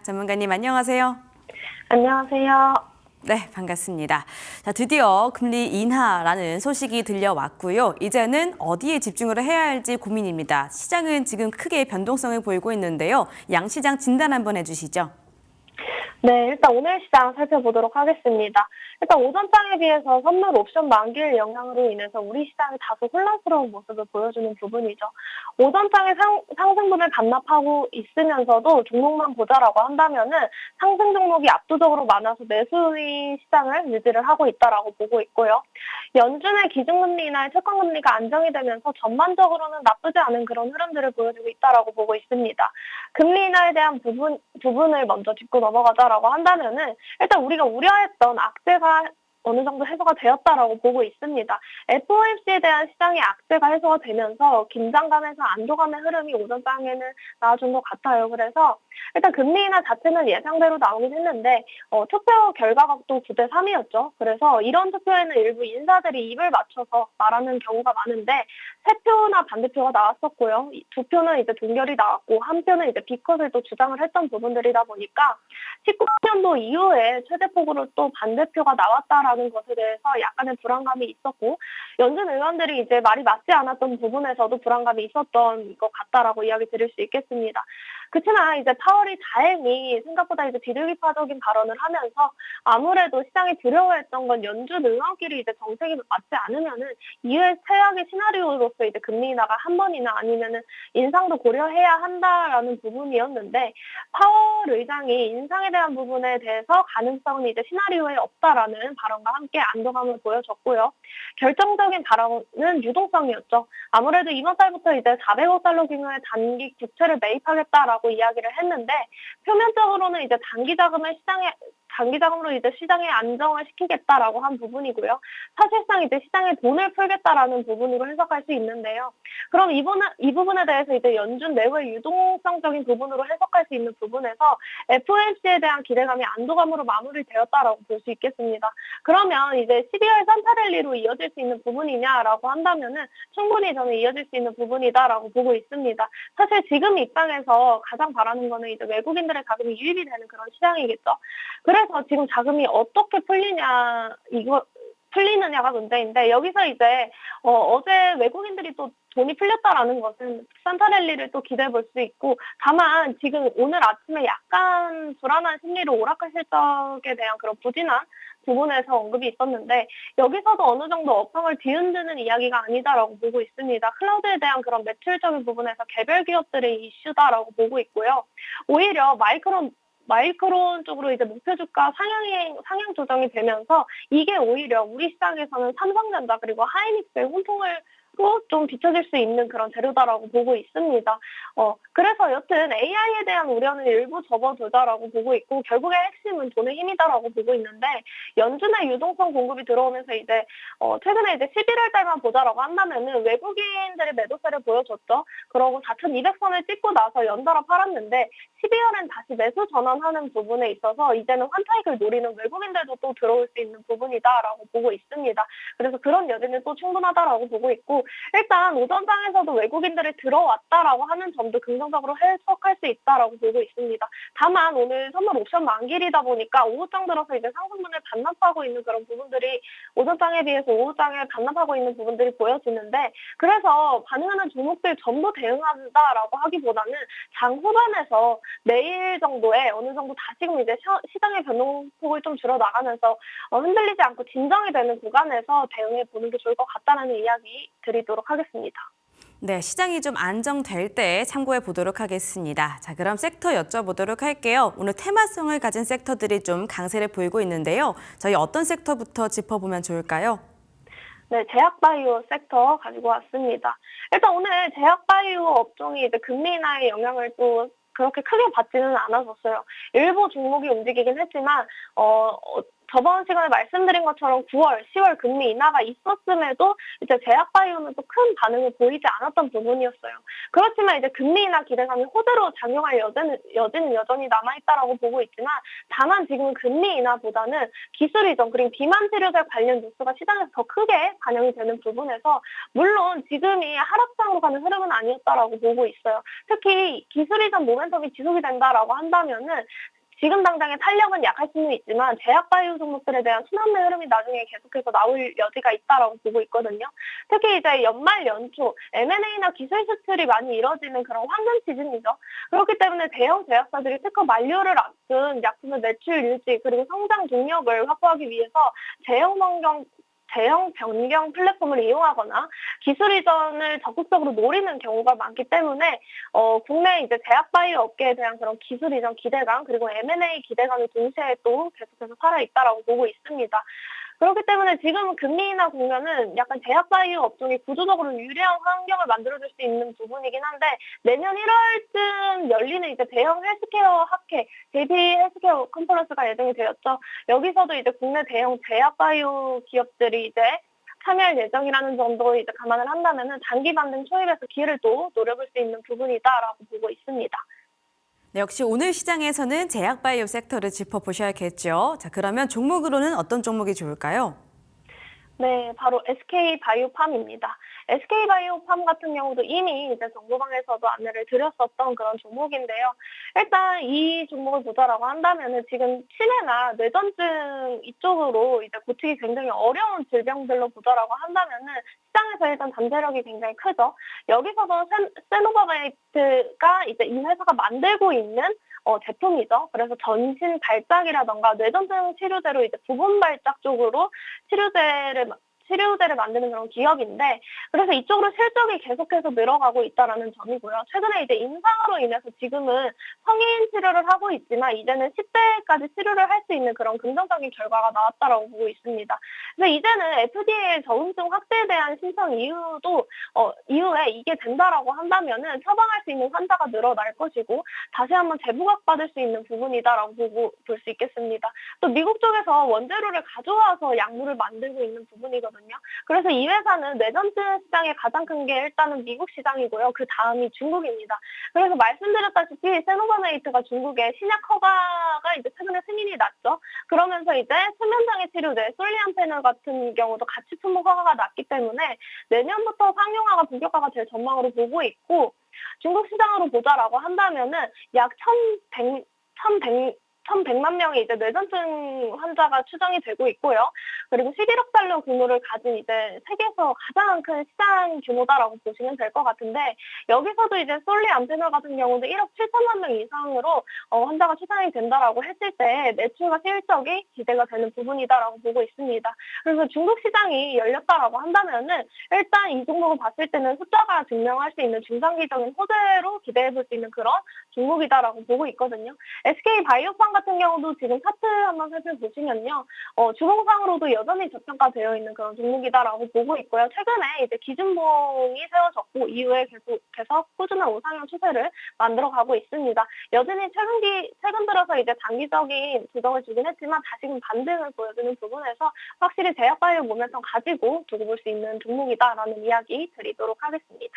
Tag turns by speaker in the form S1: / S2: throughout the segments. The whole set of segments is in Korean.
S1: 전문가님 안녕하세요.
S2: 안녕하세요.
S1: 네, 반갑습니다. 자, 드디어 금리 인하라는 소식이 들려왔고요. 이제는 어디에 집중을 해야 할지 고민입니다. 시장은 지금 크게 변동성을 보이고 있는데요. 양시장 진단 한번 해주시죠.
S2: 네, 일단 오늘 시장 살펴보도록 하겠습니다. 일단 오전장에 비해서 선물 옵션 만기일 영향으로 인해서 우리 시장이 다소 혼란스러운 모습을 보여주는 부분이죠. 오전장에 상승분을 반납하고 있으면서도 종목만 보자라고 한다면은 상승 종목이 압도적으로 많아서 매수의 시장을 유지를 하고 있다라고 보고 있고요. 연준의 기준금리 인하의 채권금리가 안정이 되면서 전반적으로는 나쁘지 않은 그런 흐름들을 보여주고 있다라고 보고 있습니다. 금리 인하에 대한 부분을 먼저 짚고 넘어가자라고 한다면은 일단 우리가 우려했던 악재가 어느 정도 해소가 되었다라고 보고 있습니다. FOMC에 대한 시장의 악재가 해소가 되면서 긴장감에서 안도감의 흐름이 오전장에는 나와준 것 같아요. 그래서 일단 금리 인하 자체는 예상대로 나오긴 했는데 투표 결과가 또 9대 3이었죠. 그래서 이런 투표에는 일부 인사들이 입을 맞춰서 말하는 경우가 많은데 세 표나 반대표가 나왔었고요. 두 표는 이제 동결이 나왔고 한 표는 이제 비컷을 또 주장을 했던 부분들이다 보니까 19년도 이후에 최대폭으로 또 반대표가 나왔다라는 것에 대해서 약간의 불안감이 있었고 연준 의원들이 이제 말이 맞지 않았던 부분에서도 불안감이 있었던 것 같다라고 이야기 드릴 수 있겠습니다. 그렇지만 이제 파월이 다행히 생각보다 이제 비둘기파적인 발언을 하면서 아무래도 시장이 두려워했던 건 연준 의원끼리 이제 정책이 맞지 않으면은 이후에 최악의 시나리오로서 이제 금리 인하가 한 번이나 아니면은 인상도 고려해야 한다라는 부분이었는데 파월 의장이 인상에 대한 부분에 대해서 가능성은 이제 시나리오에 없다라는 발언과 함께 안도감을 보여줬고요. 결정적인 발언은 유동성이었죠. 아무래도 이번 달부터 이제 400억 달러 규모의 단기 국채를 매입하겠다라고 이야기를 했는데 표면적으로는 이제 단기 자금으로 이제 시장에 안정을 시키겠다라고 한 부분이고요. 사실상 이제 시장에 돈을 풀겠다라는 부분으로 해석할 수 있는데요. 그럼 이 부분에 대해서 이제 연준 내부의 유동성적인 부분으로 해석할 수 있는 부분에서 FOMC에 대한 기대감이 안도감으로 마무리되었다라고 볼 수 있겠습니다. 그러면 이제 12월 산타랠리로 이어질 수 있는 부분이냐라고 한다면은 충분히 저는 이어질 수 있는 부분이다라고 보고 있습니다. 사실 지금 입장에서 가장 바라는 거는 이제 외국인들의 자금이 유입이 되는 그런 시장이겠죠. 그래서 지금 자금이 어떻게 풀리느냐가 문제인데 여기서 이제 어제 외국인들이 또 돈이 풀렸다라는 것은 산타랠리를 또 기대해 볼 수 있고 다만 지금 오늘 아침에 약간 불안한 심리로 오락가 실적에 대한 그런 부진한 부분에서 언급이 있었는데 여기서도 어느 정도 업황을 뒤흔드는 이야기가 아니다라고 보고 있습니다. 클라우드에 대한 그런 매출적인 부분에서 개별 기업들의 이슈다라고 보고 있고요. 오히려 마이크론 쪽으로 이제 목표 주가 상향 조정이 되면서 이게 오히려 우리 시장에서는 삼성전자 그리고 하이닉스의 혼통을 좀 비춰질 수 있는 그런 재료다라고 보고 있습니다. 그래서 여튼 AI에 대한 우려는 일부 접어두자라고 보고 있고 결국의 핵심은 돈의 힘이다라고 보고 있는데 연준의 유동성 공급이 들어오면서 이제 최근에 이제 11월 달만 보자라고 한다면은 외국인들의 매도세를 보여줬죠. 그러고 4,200선을 찍고 나서 연달아 팔았는데 12월엔 다시 매수 전환하는 부분에 있어서 이제는 환타익을 노리는 외국인들도 또 들어올 수 있는 부분이다라고 보고 있습니다. 그래서 그런 여지는 또 충분하다라고 보고 있고 일단 오전장에서도 외국인들이 들어왔다라고 하는 점도 긍정적으로 해석할 수 있다라고 보고 있습니다. 다만 오늘 선물 옵션 만기일이다 보니까 오후장 들어서 이제 상승분을 반납하고 있는 그런 부분들이 오전장에 비해서 오후장에 반납하고 있는 부분들이 보여지는데 그래서 반응하는 종목들 전부 대응한다라고 하기보다는 장 후반에서 내일 정도에 어느 정도 다시금 이제 시장의 변동폭을 좀 줄어 나가면서 흔들리지 않고 진정이 되는 구간에서 대응해 보는 게 좋을 것 같다는 이야기 드리도록 하겠습니다.
S1: 네, 시장이 좀 안정될 때 참고해 보도록 하겠습니다. 자, 그럼 섹터 여쭤보도록 할게요. 오늘 테마성을 가진 섹터들이 좀 강세를 보이고 있는데요. 저희 어떤 섹터부터 짚어보면 좋을까요?
S2: 네, 제약바이오 섹터 가지고 왔습니다. 일단 오늘 제약바이오 업종이 이제 금리 인하의 영향을 또 그렇게 크게 받지는 않았었어요. 일부 종목이 움직이긴 했지만 저번 시간에 말씀드린 것처럼 9월, 10월 금리 인하가 있었음에도 이제 제약바이오는 또 큰 반응을 보이지 않았던 부분이었어요. 그렇지만 이제 금리 인하 기대감이 호재로 작용할 여지는 여전히 남아있다라고 보고 있지만 다만 지금 금리 인하보다는 기술 이전 그리고 비만 치료제 관련 뉴스가 시장에서 더 크게 반영이 되는 부분에서 물론 지금이 하락장으로 가는 흐름은 아니었다라고 보고 있어요. 특히 기술 이전 모멘텀이 지속이 된다라고 한다면은 지금 당장의 탄력은 약할 수는 있지만 제약바이오 종목들에 대한 순환매 흐름이 나중에 계속해서 나올 여지가 있다라고 보고 있거든요. 특히 이제 연말 연초 M&A나 기술 수출이 많이 이뤄지는 그런 황금 시즌이죠. 그렇기 때문에 대형 제약사들이 특허 만료를 앞둔 약품의 매출 유지 그리고 성장 동력을 확보하기 위해서 제형 변경 플랫폼을 이용하거나 기술 이전을 적극적으로 노리는 경우가 많기 때문에 국내 이제 제약바이오 업계에 대한 그런 기술 이전 기대감 그리고 M&A 기대감이 동시에 또 계속해서 살아있다라고 보고 있습니다. 그렇기 때문에 지금 금리 인하 국면은 약간 제약바이오 업종이 구조적으로 유리한 환경을 만들어줄 수 있는 부분이긴 한데 내년 1월쯤 열리는 이제 대형 헬스케어 학회, JP 헬스케어 컨퍼런스가 예정이 되었죠. 여기서도 이제 국내 대형 제약바이오 기업들이 이제 참여할 예정이라는 점도 이제 감안을 한다면은 단기 반등 초입에서 기회를 또 노려볼 수 있는 부분이다라고 보고 있습니다.
S1: 네, 역시 오늘 시장에서는 제약바이오 섹터를 짚어보셔야겠죠. 자, 그러면 종목으로는 어떤 종목이 좋을까요?
S2: 네, 바로 SK바이오팜입니다. SK바이오팜 같은 경우도 이미 이제 정보방에서도 안내를 드렸었던 그런 종목인데요. 일단 이 종목을 보자라고 한다면은 지금 치매나 뇌전증 이쪽으로 이제 고치기 굉장히 어려운 질병들로 보자라고 한다면은 시장에서 일단 잠재력이 굉장히 크죠. 여기서도 세노바메이트가 이제 이 회사가 만들고 있는 제품이죠. 그래서 전신 발작이라던가 뇌전증 치료제로 이제 부분 발작 쪽으로 치료제를 만드는 그런 기업인데, 그래서 이쪽으로 실적이 계속해서 늘어가고 있다라는 점이고요. 최근에 이제 임상으로 인해서 지금은 성인 치료를 하고 있지만, 이제는 10대까지 치료를 할 수 있는 그런 긍정적인 결과가 나왔다라고 보고 있습니다. 그래서 이제는 FDA 저음증 확대에 대한 신청 이후에 이게 된다라고 한다면은 처방할 수 있는 환자가 늘어날 것이고, 다시 한번 재부각받을 수 있는 부분이다라고 보고 볼 수 있겠습니다. 또 미국 쪽에서 원재료를 가져와서 약물을 만들고 있는 부분이거든요. 그래서 이 회사는 뇌전증 시장의 가장 큰 게 일단은 미국 시장이고요. 그 다음이 중국입니다. 그래서 말씀드렸다시피 세노바메이트가 중국의 신약 허가가 이제 최근에 승인이 났죠. 그러면서 이제 수면장애 치료제 솔리안페놀 같은 경우도 같이 품목 허가가 났기 때문에 내년부터 상용화가 본격화가 될 전망으로 보고 있고, 중국 시장으로 보자라고 한다면은 약 1,100만 명의 이제 뇌전증 환자가 추정이 되고 있고요. 그리고 11억 달러 규모를 가진 이제 세계에서 가장 큰 시장 규모다라고 보시면 될 것 같은데, 여기서도 이제 솔리안페놀 같은 경우도 1억 7천만 명 이상으로 환자가 추정이 된다라고 했을 때 매출과 실적이 기대가 되는 부분이다라고 보고 있습니다. 그래서 중국 시장이 열렸다라고 한다면은 일단 이 종목을 봤을 때는 숫자가 증명할 수 있는 중장기적인 호재로 기대해 볼 수 있는 그런 종목이다라고 보고 있거든요. SK바이오팜 같은 경우도 지금 차트 한번 살펴보시면요. 주봉상으로도 여전히 저평가되어 있는 그런 종목이다라고 보고 있고요. 최근에 이제 기준봉이 세워졌고 이후에 계속 꾸준한 우상향 추세를 만들어가고 있습니다. 여전히 최근 들어서 이제 단기적인 조정을 주긴 했지만 다시금 반등을 보여주는 부분에서 확실히 제약바이오 모멘텀 가지고 두고 볼 수 있는 종목이다라는 이야기 드리도록 하겠습니다.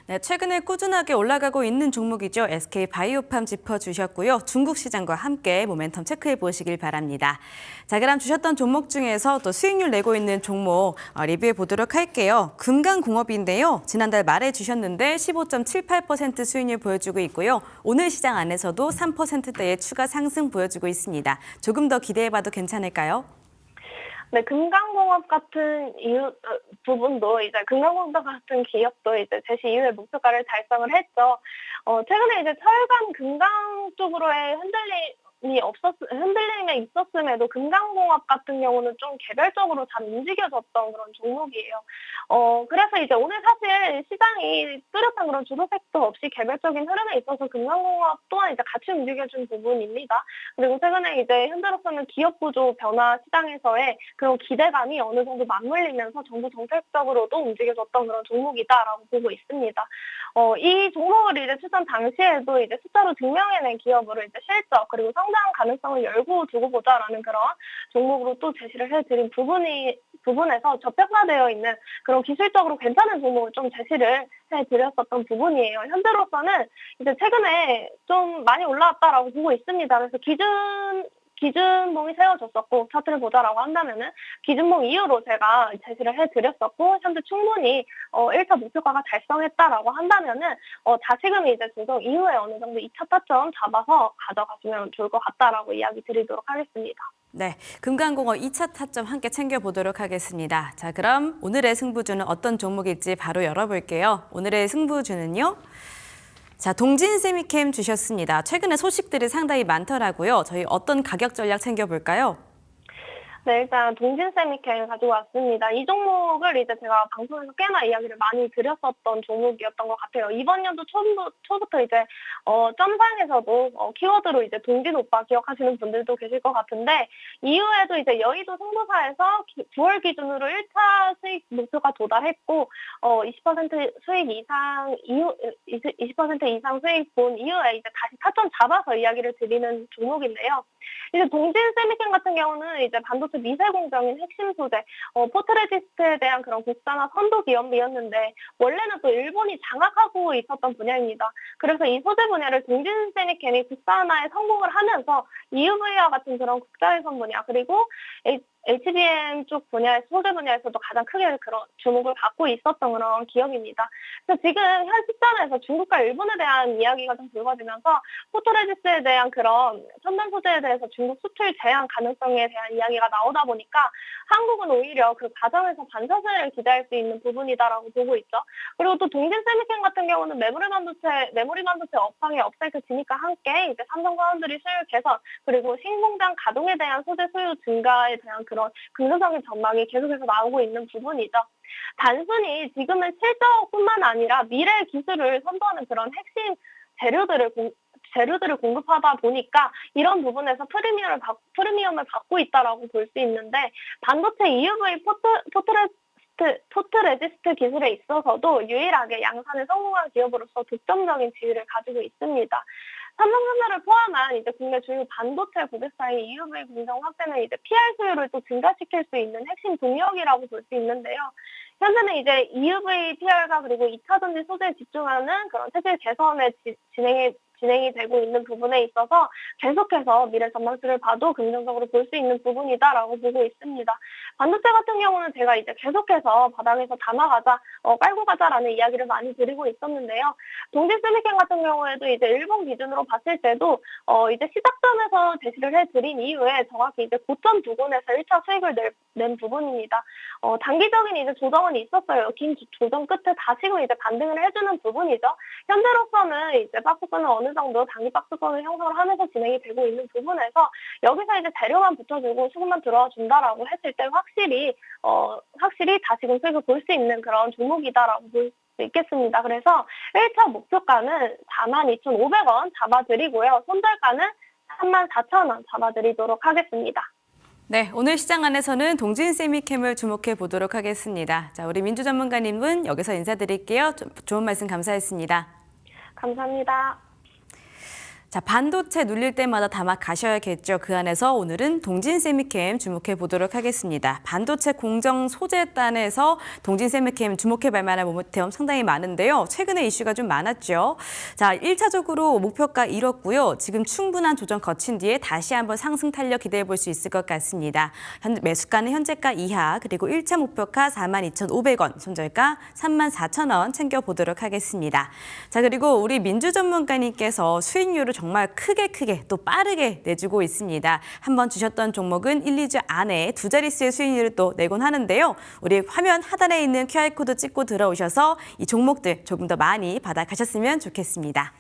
S1: 네, 최근에 꾸준하게 올라가고 있는 종목이죠. SK바이오팜 짚어주셨고요. 중국 시장과 함께 모멘텀 체크해 보시길 바랍니다. 자, 그럼 주셨던 종목 중에서 또 수익률 내고 있는 종목 리뷰해 보도록 할게요. 금강공업인데요. 지난달 말에 주셨는데 15.78% 수익률 보여주고 있고요. 오늘 시장 안에서도 3%대의 추가 상승 보여주고 있습니다. 조금 더 기대해봐도 괜찮을까요?
S2: 네, 금강공업 같은 부분도 이제 금강공업 같은 기업도 이제 제시 이후에 목표가를 달성을 했죠. 최근에 이제 철강 금강 쪽으로의 흔들림이 있었음에도 금강공업 같은 경우는 좀 개별적으로 잘 움직여졌던 그런 종목이에요. 그래서 이제 오늘 사실 시장이 뚜렷한 그런 주도색도 없이 개별적인 흐름에 있어서 금강공업 또한 이제 같이 움직여준 부분입니다. 그리고 최근에 이제 현재로서는 기업 구조 변화 시장에서의 그런 기대감이 어느 정도 맞물리면서 정부 정책적으로도 움직여졌던 그런 종목이다라고 보고 있습니다. 이 종목을 이제 추천 당시에도 이제 숫자로 증명해낸 기업으로 이제 실적 그리고 성장 가능성을 열고 두고 보자라는 그런 종목으로 또 제시를 해드린 부분에서 저평가되어 있는 그런 기술적으로 괜찮은 종목을 좀 제시를 해드렸었던 부분이에요. 현재로서는 이제 최근에 좀 많이 올라왔다라고 보고 있습니다. 그래서 기준 기준봉이 세워졌었고 차트를 보자라고 한다면은 기준봉 이후로 제가 제시를 해드렸었고 현재 충분히 1차 목표가가 달성했다라고 한다면은 다시금 이제 조정 이후에 어느 정도 2차 타점 잡아서 가져가시면 좋을 것 같다라고 이야기 드리도록 하겠습니다.
S1: 네, 금강공업 2차 타점 함께 챙겨보도록 하겠습니다. 자, 그럼 오늘의 승부주는 어떤 종목일지 바로 열어볼게요. 오늘의 승부주는요. 자, 동진세미캠 주셨습니다. 최근에 소식들이 상당히 많더라고요. 저희 어떤 가격 전략 챙겨볼까요?
S2: 네, 일단 동진세미캠 가지고 왔습니다. 이 종목을 이제 제가 방송에서 꽤나 이야기를 많이 드렸었던 종목이었던 것 같아요. 이번 연도 초부터 이제 점상에서도 키워드로 이제 동진 오빠 기억하시는 분들도 계실 것 같은데 이후에도 이제 여의도 승부사에서 9월 기준으로 1차 수익 목표가 도달했고 20% 수익 이상 이후 20% 이상 수익 본 이후에 이제 다시 타점 잡아서 이야기를 드리는 종목인데요. 이제 동진세미캠 같은 경우는 이제 반도체 미세 공정인 핵심 소재, 포트레지스트에 대한 그런 국산화 선도 기업이었는데 원래는 또 일본이 장악하고 있었던 분야입니다. 그래서 이 소재 분야를 동진세미캠이 국산화에 성공을 하면서 EUV와 같은 그런 국자외선 분야 그리고 HBM 쪽 분야의 소재 분야에서도 가장 크게 그런 주목을 받고 있었던 그런 기업입니다. 그래서 지금 현 시점에서 중국과 일본에 대한 이야기가 좀 불거지면서 포토레지스에 대한 그런 첨단 소재에 대해서 중국 수출 제한 가능성에 대한 이야기가 나오다 보니까 한국은 오히려 그 과정에서 반사세를 기대할 수 있는 부분이다라고 보고 있죠. 그리고 또 동진세미캠 같은 경우는 메모리 반도체 업황의 업사이클 진입과 함께 이제 삼성 사원들이 수요 개선 그리고 신공장 가동에 대한 소재 수요 증가에 대한 그런 긍정적인 전망이 계속해서 나오고 있는 부분이죠. 단순히 지금은 실적뿐만 아니라 미래 기술을 선도하는 그런 핵심 재료들을 공급하다 보니까 이런 부분에서 프리미엄을 받고 있다라고 볼 수 있는데 반도체 EUV 포트레지스트 기술에 있어서도 유일하게 양산에 성공한 기업으로서 독점적인 지위를 가지고 있습니다. 삼성전자를 포함한 이제 국내 주요 반도체 고객사의 EUV 공정 확대는 이제 PR 수요를 또 증가시킬 수 있는 핵심 동력이라고 볼 수 있는데요. 현재는 이제 EUV PR과 그리고 2차 전지 소재에 집중하는 그런 체질 개선에 진행이 되고 있는 부분에 있어서 계속해서 미래 전망치를 봐도 긍정적으로 볼 수 있는 부분이다라고 보고 있습니다. 반도체 같은 경우는 제가 이제 계속해서 바닥에서 담아가자, 깔고 가자라는 이야기를 많이 드리고 있었는데요. 동진세미캠 같은 경우에도 이제 일본 기준으로 봤을 때도 이제 시작점에서 제시를 해드린 이후에 정확히 이제 고점 부근에서 1차 수익을 낸 부분입니다. 단기적인 이제 조정은 있었어요. 긴 조정 끝에 다시금 이제 반등을 해주는 부분이죠. 현재로서는 이제 박스권은 어느 정도 단기 박스권을 형성을 하면서 진행이 되고 있는 부분에서 여기서 이제 재료만 붙여주고 수급만 들어와 준다라고 했을 때 확실히 다시금 수익을 볼 수 있는 그런 종목이다라고 볼 수 있겠습니다. 그래서 1차 목표가는 42,500원 잡아드리고요. 손절가는 34,000원 잡아드리도록 하겠습니다.
S1: 네, 오늘 시장 안에서는 동진세미캠을 주목해 보도록 하겠습니다. 자, 우리 민주 전문가님은 여기서 인사드릴게요. 좋은 말씀 감사했습니다.
S2: 감사합니다.
S1: 자, 반도체 눌릴 때마다 담아 가셔야겠죠. 그 안에서 오늘은 동진세미캠 주목해 보도록 하겠습니다. 반도체 공정 소재단에서 동진세미캠 주목해 볼 만한 모멘텀 상당히 많은데요. 최근에 이슈가 좀 많았죠. 자, 1차적으로 목표가 잃었고요. 지금 충분한 조정 거친 뒤에 다시 한번 상승 탄력 기대해 볼 수 있을 것 같습니다. 매수가는 현재가 이하, 그리고 1차 목표가 42,500원, 손절가 34,000원 챙겨보도록 하겠습니다. 자, 그리고 우리 민주 전문가님께서 수익률을 정말 크게 또 빠르게 내주고 있습니다. 한번 주셨던 종목은 1, 2주 안에 두 자릿수의 수익률을 또 내곤 하는데요. 우리 화면 하단에 있는 QR코드 찍고 들어오셔서 이 종목들 조금 더 많이 받아가셨으면 좋겠습니다.